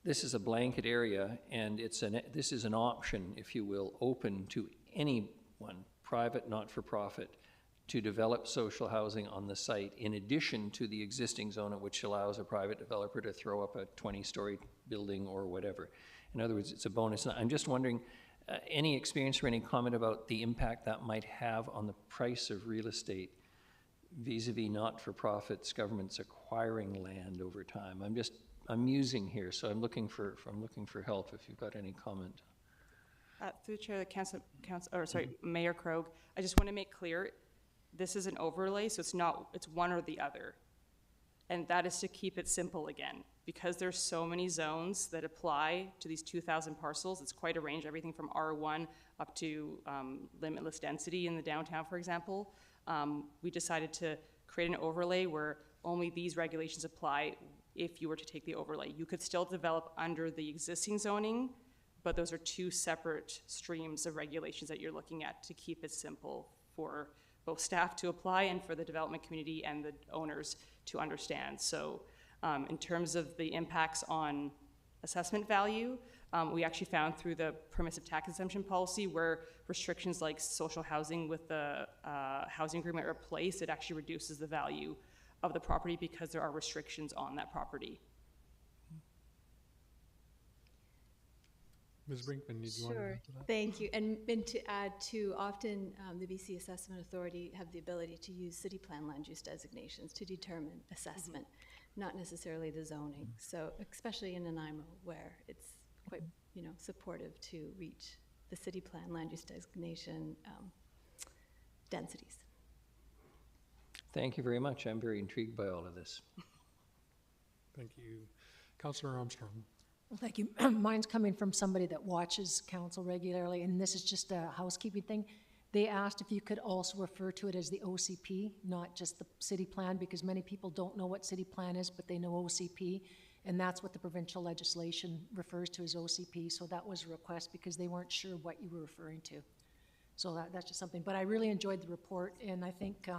this is a blanket area, and this is an option, if you will, open to anyone, private, not-for-profit, to develop social housing on the site, in addition to the existing zone, which allows a private developer to throw up a 20-story building or whatever. In other words, it's a bonus. I'm just wondering, any experience or any comment about the impact that might have on the price of real estate vis-a-vis not-for-profits, governments acquiring land over time? I'm musing here, so I'm looking for help if you've got any comment. Through the chair, Mayor Krogh, I just want to make clear, this is an overlay, so it's one or the other. And that is to keep it simple again. Because there's so many zones that apply to these 2,000 parcels, it's quite a range, everything from R1 up to limitless density in the downtown, for example. We decided to create an overlay where only these regulations apply if you were to take the overlay. You could still develop under the existing zoning, but those are two separate streams of regulations that you're looking at to keep it simple for both staff to apply and for the development community and the owners to understand. So in terms of the impacts on assessment value, we actually found through the permissive tax exemption policy where restrictions like social housing with the housing agreement are placed, it actually reduces the value of the property because there are restrictions on that property. Ms. Brinkman, did you want to Sure, add to that? thank you. And to add to, often the BC Assessment Authority have the ability to use city plan land use designations to determine assessment, not necessarily the zoning. So especially in Nanaimo where it's quite, supportive to reach the city plan land use designation densities. Thank you very much. I'm very intrigued by all of this. Thank you. Councillor Armstrong. Well, thank you. Mine's coming from somebody that watches council regularly, and this is just a housekeeping thing. They asked if you could also refer to it as the OCP, not just the city plan, because many people don't know what city plan is, but they know OCP, and that's what the provincial legislation refers to as OCP. So that was a request because they weren't sure what you were referring to. So that's just something. But I really enjoyed the report, and I think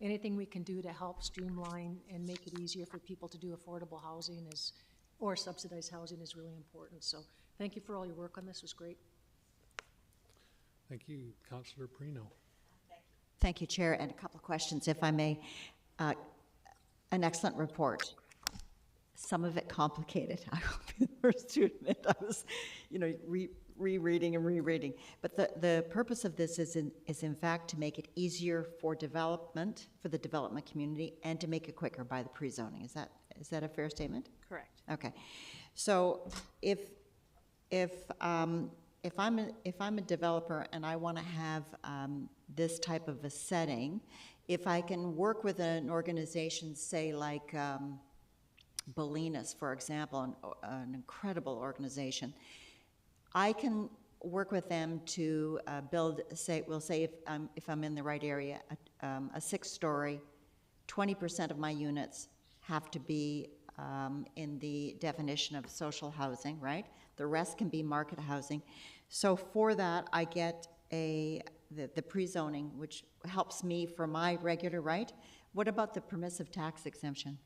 anything we can do to help streamline and make it easier for people to do affordable housing or subsidized housing is really important. So thank you for all your work on this. It was great. Thank you. Councillor Perino. Thank you, Chair, and a couple of questions, if I may. An excellent report. Some of it complicated. I will be the first to admit I was, rereading and rereading. But the purpose of this is in fact to make it easier for the development community, and to make it quicker by the pre-zoning. Is that a fair statement? Correct. Okay. So if I'm a developer and I want to have this type of a setting, if I can work with an organization, say like Bolinas, for example, an incredible organization, I can work with them to build, if I'm in the right area, a 6-story, 20% of my units have to be in the definition of social housing, right? The rest can be market housing. So for that, I get the pre-zoning, which helps me for my regular right. What about the permissive tax exemption?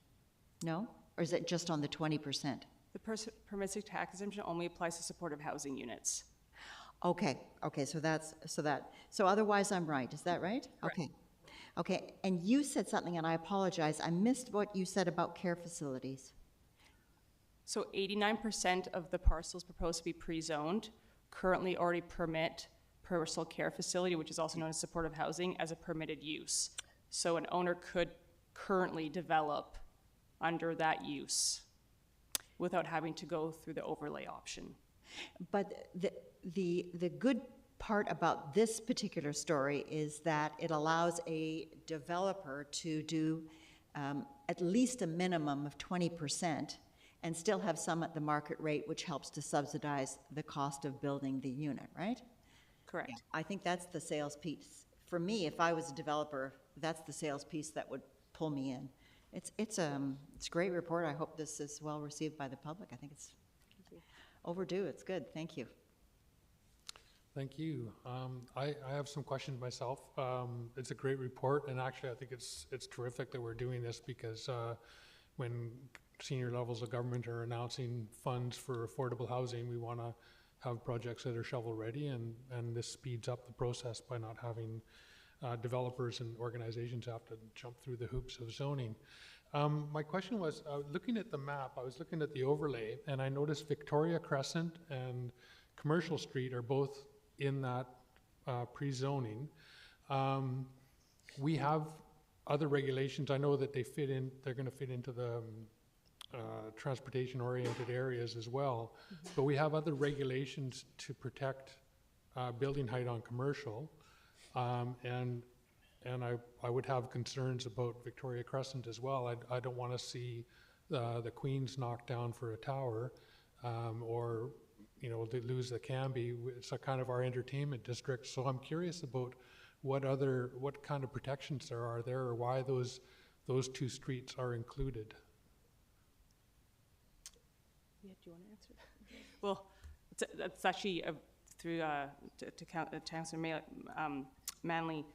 No? Or is it just on the 20%? The permissive tax exemption only applies to supportive housing units. Okay, so otherwise I'm right, is that right? Correct. Okay, and you said something, and I apologize, I missed what you said about care facilities. So 89% of the parcels proposed to be pre-zoned currently already permit personal care facility, which is also known as supportive housing, as a permitted use. So an owner could currently develop under that use without having to go through the overlay option. But the good part about this particular story is that it allows a developer to do at least a minimum of 20%, and still have some at the market rate, which helps to subsidize the cost of building the unit, right? Correct. I think that's the sales piece. For me, if I was a developer, that's the sales piece that would pull me in. It's a great report. I hope this is well received by the public. I think it's overdue. It's good. Thank you. Thank you. I have some questions myself. It's a great report, and actually, I think it's terrific that we're doing this because when senior levels of government are announcing funds for affordable housing, we want to have projects that are shovel-ready, and this speeds up the process by not having developers and organizations have to jump through the hoops of zoning. My question was, looking at the map, I was looking at the overlay, and I noticed Victoria Crescent and Commercial Street are both in that pre-zoning. We have other regulations. I know that they're going to fit into the transportation-oriented areas as well, but we have other regulations to protect building height on commercial, and I would have concerns about Victoria Crescent as well. I don't want to see the Queens knocked down for a tower, or they lose the Canby. It's a kind of our entertainment district. So I'm curious about what kind of protections there are there, or why those two streets are included. Yeah, do you want to answer that? Well, it's actually through to Councillor Manley.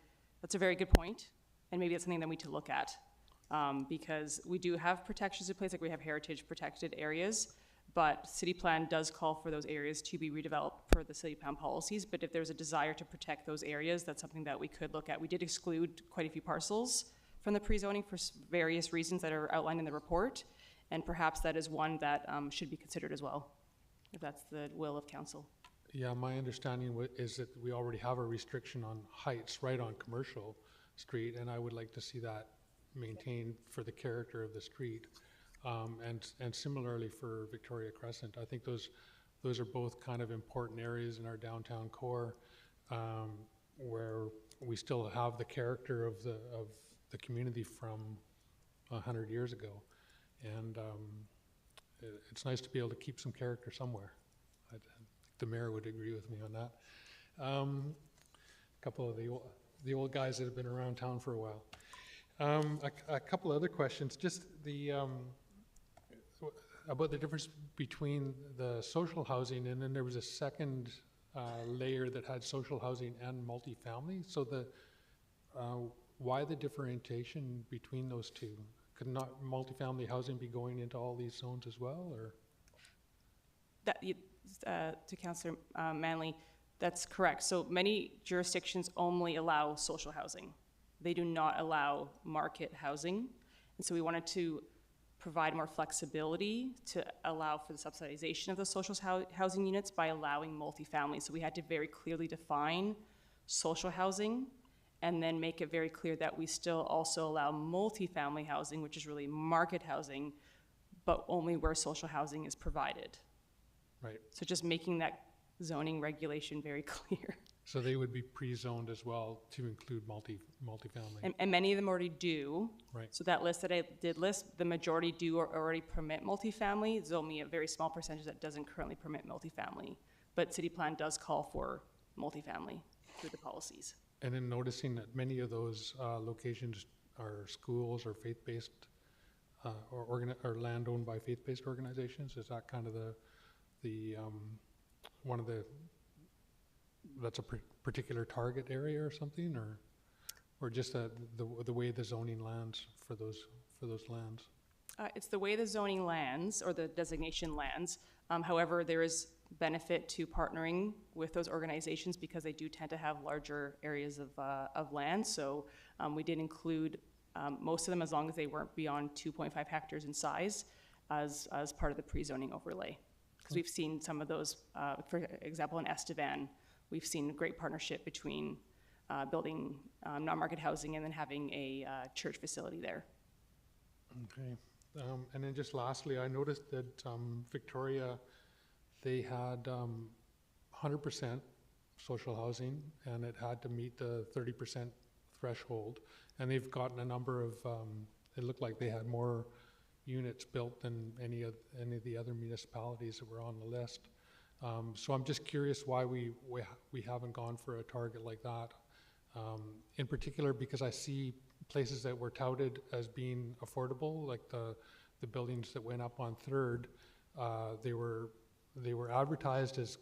That's a very good point, and maybe it's something that we need to look at, because we do have protections in place, like we have heritage protected areas, but city plan does call for those areas to be redeveloped per the city plan policies. But if there's a desire to protect those areas, that's something that we could look at. We did exclude quite a few parcels from the pre-zoning for various reasons that are outlined in the report, and perhaps that is one that should be considered as well, if that's the will of council. Yeah, my understanding is that we already have a restriction on heights right on Commercial Street, and I would like to see that maintained for the character of the street. And similarly for Victoria Crescent. I think those are both kind of important areas in our downtown core, where we still have the character of the community from 100 years ago. And it's nice to be able to keep some character somewhere. I think the mayor would agree with me on that. A couple of the old guys that have been around town for a while. A couple other questions. Just about the difference between the social housing, and then there was a second layer that had social housing and multifamily. So why the differentiation between those two? Could not multifamily housing be going into all these zones as well, or? To Councillor Manley, that's correct. So many jurisdictions only allow social housing. They do not allow market housing. And so we wanted to provide more flexibility to allow for the subsidization of the social housing units by allowing multifamily. So we had to very clearly define social housing and then make it very clear that we still also allow multifamily housing, which is really market housing, but only where social housing is provided. Right. So just making that zoning regulation very clear. So they would be pre-zoned as well to include multifamily. And many of them already do. Right. So that list that I did list, the majority do already permit multifamily. There's only a very small percentage that doesn't currently permit multifamily. But city plan does call for multifamily through the policies. And then noticing that many of those locations are schools or faith-based, or land owned by faith-based organizations. Is that kind of one of the, that's a particular target area or something, or just the way the zoning lands for those lands? It's the way the zoning lands, or the designation lands. However, there is benefit to partnering with those organizations because they do tend to have larger areas of land. So we did include most of them, as long as they weren't beyond 2.5 hectares in size, as part of the pre-zoning overlay. Because we've seen some of those, for example, in Estevan, we've seen a great partnership between building non-market housing and then having a church facility there. Okay. And then just lastly, I noticed that Victoria, they had 100% social housing, and it had to meet the 30% threshold. And they've gotten a number of, it looked like they had more units built than any of the other municipalities that were on the list. So I'm just curious why we haven't gone for a target like that. In particular, because I see places that were touted as being affordable, like the buildings that went up on Third, they were advertised as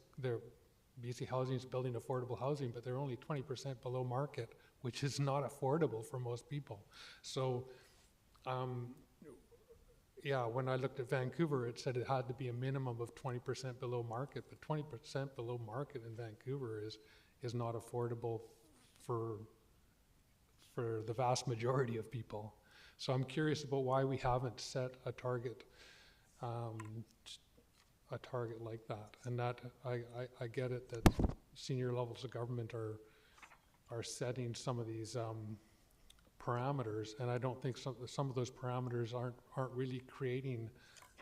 BC Housing is building affordable housing, but they're only 20% below market, which is not affordable for most people. So, yeah, when I looked at Vancouver, it said it had to be a minimum of 20% below market, but 20% below market in Vancouver is not affordable for the vast majority of people. So I'm curious about why we haven't set a target like that. And that I get it that senior levels of government are setting some of these parameters, and I don't think some of those parameters aren't really creating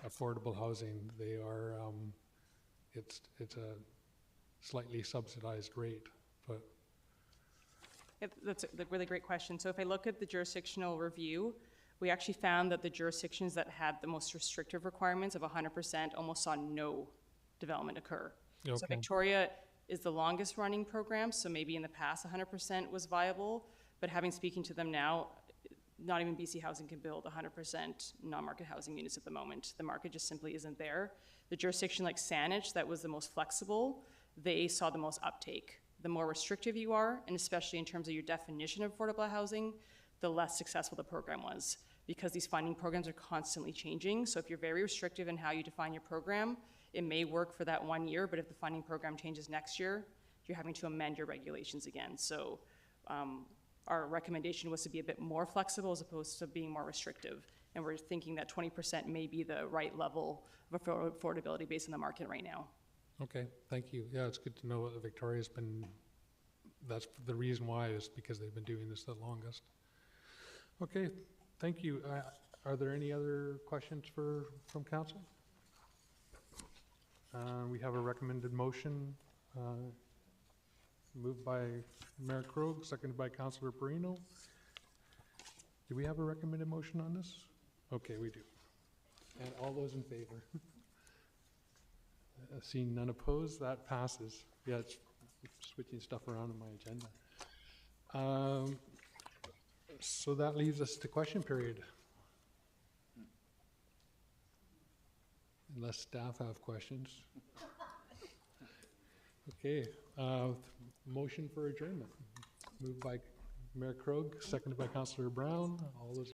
affordable housing. They are it's a slightly subsidized rate, but. Yeah, that's a really great question. So if I look at the jurisdictional review, we actually found that the jurisdictions that had the most restrictive requirements of 100% almost saw no development occur. Okay. So Victoria is the longest running program, so maybe in the past 100% was viable, but speaking to them now, not even BC Housing can build 100% non-market housing units at the moment. The market just simply isn't there. The jurisdiction like Saanich, that was the most flexible, they saw the most uptake. The more restrictive you are, and especially in terms of your definition of affordable housing, the less successful the program was, because these funding programs are constantly changing. So if you're very restrictive in how you define your program, it may work for that 1 year, but if the funding program changes next year, you're having to amend your regulations again. So our recommendation was to be a bit more flexible as opposed to being more restrictive. And we're thinking that 20% may be the right level of affordability based on the market right now. Okay, thank you. Yeah, it's good to know that Victoria's that's the reason why is because they've been doing this the longest. Okay, thank you. Are there any other questions from council? We have a recommended motion moved by Mayor Krog, seconded by Councillor Perino. Do we have a recommended motion on this? Okay, we do. And all those in favor? Seeing none opposed, that passes. Yeah, it's switching stuff around in my agenda. So that leaves us to question period. Unless staff have questions. Okay, motion for adjournment. Moved by Mayor Krog, seconded by Councillor Brown. All those